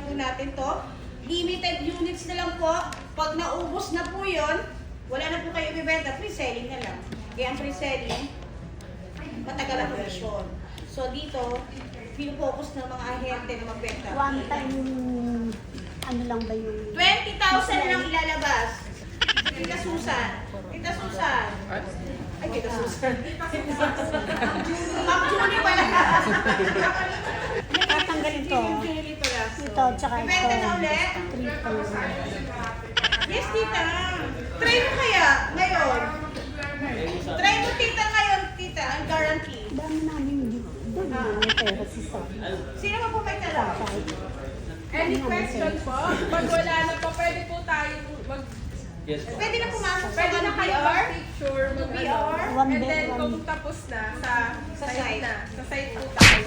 po natin to. Limited units na lang po. Pag naubos na po yun, wala na po kayo ibibenta. Pre-selling na lang. Kaya ang pre-selling, matagal ang commission. So dito, pinufocus ng mga ahente na magbenta. One time, ano lang ba yung... 20,000 lang ilalabas. Tita Susan. Tita Susan. Ay, Tita Susan. Ma'am Julie pala. Tatanggalin to. Julie Tolaso. Ito, tsaka ito. Ibenta na ulit? Triple. Yes, tita. Try mo kaya ngayon. Try mo, tita, ngayon, tita. Ang guarantee. Dami namin dito. Doon na may pera si Sam. Sino pa po may tala? Any question po? Pag wala na po, pwede po tayo mag... Yes po. Pwede na pumasok sa Pwede na kayo 1BR? mag-picture, mag-ano. PR? One And day, then one kung tapos na, sa Sa site site. na. Sa site po tayo.